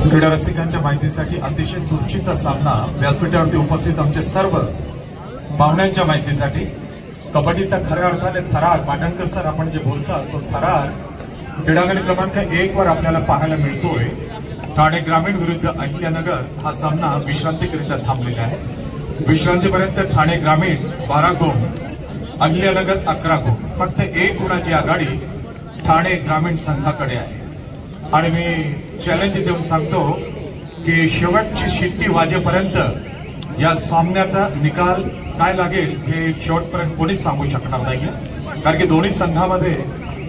क्रीडा रसिकांच्या माहितीसाठी अतिशय चुरशीचा सामना व्यासपीठावरती उपस्थित आमचे सर्व पाहुण्यांच्या माहितीसाठी कबड्डीचा खऱ्या अर्थाने थरार मांडणकर सर आपण जे बोलता तो थरार क्रीडांगण क्रमांक 1 वर आपल्याला पाहायला मिळतोय। ठाणे ग्रामीण विरुद्ध अहिल्यानगर हा सामना विश्रांतीकरिता थांबलेला आहे। विश्रांतीपर्यंत ठाणे ग्रामीण 12 गुण, अहिल्यानगर 11 गुण, फक्त 1 गुणाची आघाडी ठाणे ग्रामीण संघाकडे आहे। आणि मी चॅलेंज देऊन सांगतो की शेवटची शिट्टी वाजेपर्यंत या सामन्याचा निकाल काय लागेल हे शेवटपर्यंत कोणीच सांगू शकणार नाहीये। कारण की दोन्ही संघामध्ये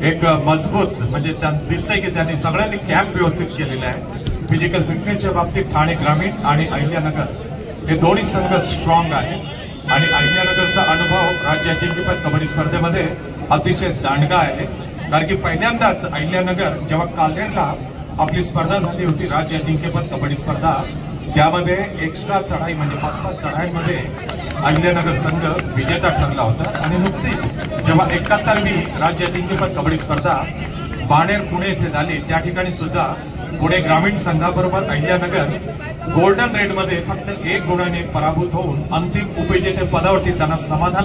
एक मजबूत म्हणजे दिसतंय की त्यांनी सगळ्यांनी कॅम्प व्यवस्थित केलेला आहे। फिजिकल फिटनेसच्या बाबतीत ठाणे ग्रामीण आणि अहिल्यानगर हे दोन्ही संघ स्ट्रॉंग आहेत आणि अहिल्यानगरचा अनुभव राज्य अजिंक्यपद कबड्डी स्पर्धेमध्ये अतिशय दांडगा आहे। कारण की पहिल्यांदाच अहिल्यानगर जेव्हा कालनेरला आपली स्पर्धा झाली होती राज्य अजिंक्यपद कबड्डी स्पर्धा, त्यामध्ये एक्स्ट्रा चढाई म्हणजे 5 चढाईमध्ये अहिल्यानगर संघ विजेता ठरला होता। आणि नुकतीच जेव्हा 71वी राज्य अजिंक्यपद कबड्डी स्पर्धा बाणेर पुणे येथे झाली त्या ठिकाणी सुद्धा पुणे ग्रामीण संघाबरोबर अहिल्यानगर गोल्डन रेडमध्ये फक्त 1 गुणाने पराभूत होऊन अंतिम उपविजेते पदावरती त्यांना समाधान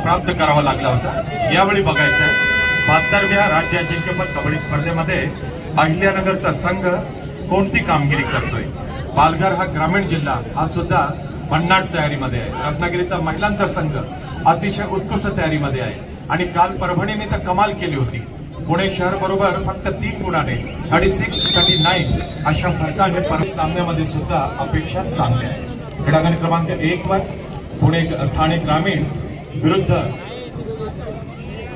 प्राप्त करावा लागला होता। यावेळी बघायचं आहे 72व्या राज्य अजिंक्यपद कबड्डी स्पर्धेमध्ये अहिल्यानगरचा संघ कोणती कामगिरी करतोय। पालघर हा ग्रामीण जिल्हा हा सुद्धा भन्नाट तयारीमध्ये आहे। रत्नागिरीचा महिलांचा संघ अतिशय उत्कृष्ट तयारीमध्ये आहे आणि काल परभणीने तर कमाल केली होती। पुणे शहर बरोबर फक्त 3 गुणाने 36-39 अशा फरकाने परत सामन्यामध्ये सुद्धा अपेक्षा चांगल्या आहे। क्रीडांगण क्रमांक 1 वर पुणे ठाणे ग्रामीण विरुद्ध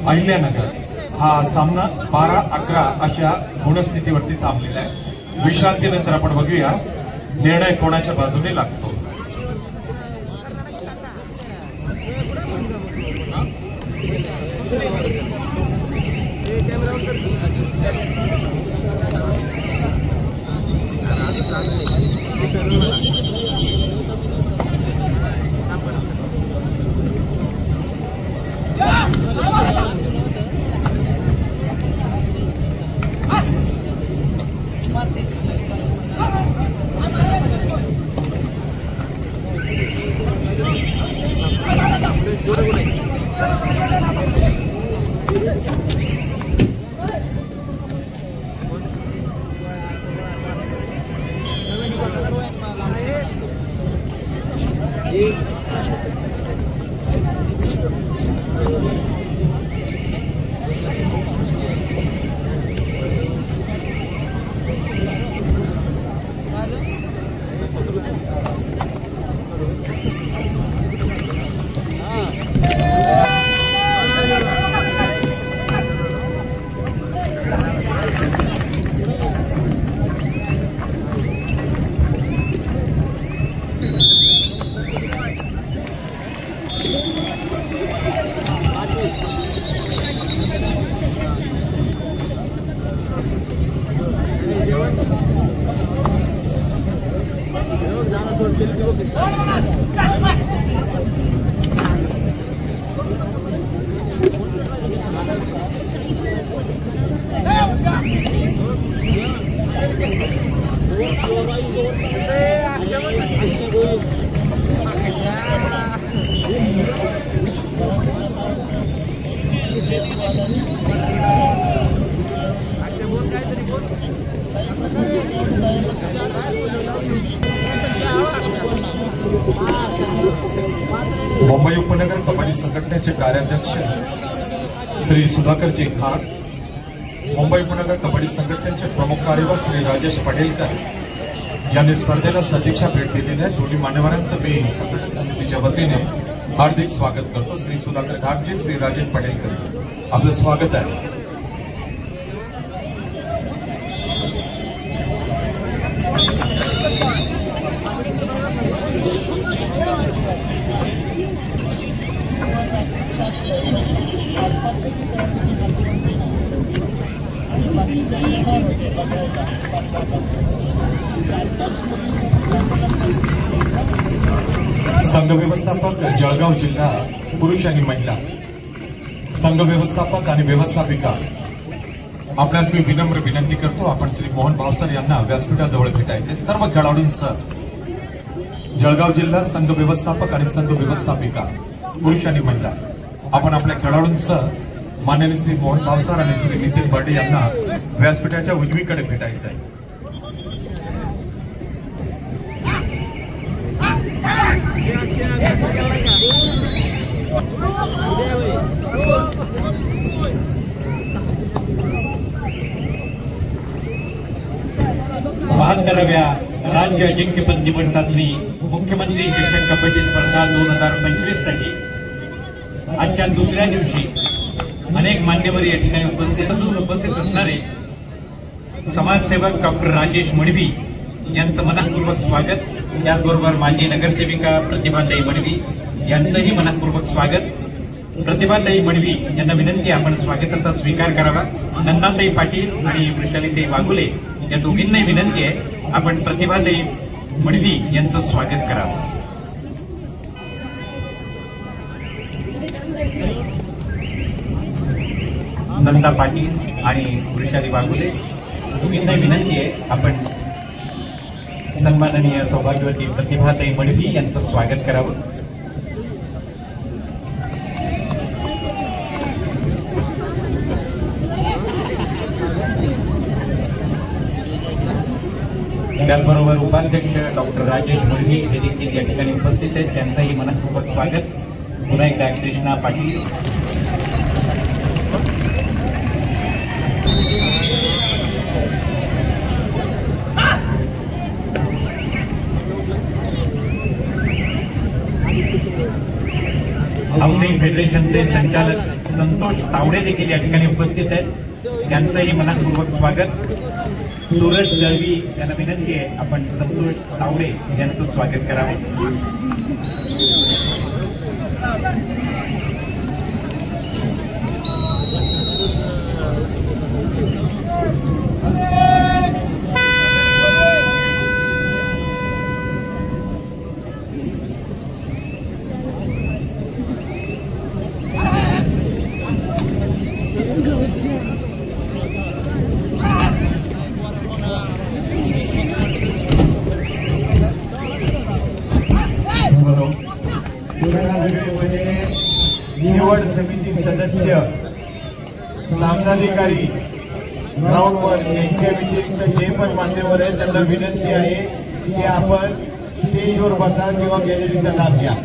अहिल्यानगर हा सामना 12-11 अशा गुणस्थितीवरती थांबलेला आहे। विश्रांतीनंतर आपण बघूया निर्णय कोणाच्या बाजूने लागतो। मुंबई उपनगर कबड्डी संघटनेचे कार्याध्यक्ष श्री सुधाकरजी खान, मुंबई उपनगर कबड्डी संघटनेचे प्रमुख कार्यवाह श्री राजेश पडेलकर यांनी स्पर्धेला सदिच्छा भेट दिलेली आहे। दोन्ही मान्यवरांचं मी संघटन समितीच्या वतीने हार्दिक स्वागत करतो. श्री सुधाकर घाटगे, श्री राजेश पटेलकर, आपलं स्वागत आहे. संघ व्यवस्थापक जळगाव जिल्हा पुरुष आणि महिला संघ व्यवस्थापक आणि व्यवस्थापिका, आपल्यास मी विनम्र विनंती करतो, आपण श्री मोहन भावसर यांना व्यासपीठाजवळ भेटायचे. सर्व खेळाडूंसह जळगाव जिल्हा संघ व्यवस्थापक आणि संघ व्यवस्थापिका पुरुष आणि महिला, आपण आपल्या खेळाडूंसह माननीय श्री मोहन भावसर आणि श्री नितीन बर्डे यांना व्यासपीठाच्या उजवीकडे भेटायचं आहे. बहात्तराव्या राज्य अजिंक्यपद निवड चाचणी मुख्यमंत्री शिक्षण कबड्डी स्पर्धा 2025 साठी आजच्या दुसऱ्या दिवशी अनेक मान्यवर या ठिकाणी उपस्थित असणारे समाजसेवक डॉक्टर राजेश मडवी यांचं मनपूर्वक स्वागत. त्याचबरोबर माजी नगरसेविका प्रतिभाताई मडवी यांचंही मनपूर्वक स्वागत. प्रतिभाताई मडवी यांना विनंती, आपण स्वागताचा स्वीकार करावा. नंदाताई पाटील आणि वृषालीताई वाघुले या दोघींनाही विनंती आहे, आपण प्रतिभाताई मडवी यांचं स्वागत करावं. नंदा पाटील आणि वृषाली वाघुले दोघींनाही विनंती आहे, आपण सन्माननीय सौभाग्यवती प्रतिभाताई मडवी यांचं स्वागत करावं. त्याचबरोबर उपाध्यक्ष डॉक्टर राजेश मडवी हे देखील या ठिकाणी उपस्थित आहेत, त्यांचंही मनपूर्वक स्वागत. पुन्हा एकदा कृष्णा पाटील, हाऊसिंग फेडरेशनचे संचालक संतोष तावडे देखील या ठिकाणी उपस्थित आहेत, त्यांचंही मनपूर्वक स्वागत. सूरज दळवी यांना विनंती आहे, आपण संतोष तावडे यांचं स्वागत करावं. निवड समिती सदस्य, सामनाधिकारी, ग्राउंडवर यांच्या व्यतिरिक्त जे पण मान्यवर आहेत त्यांना विनंती आहे की आपण स्टेजवर बसा किंवा गॅलरीचा लाभ घ्या.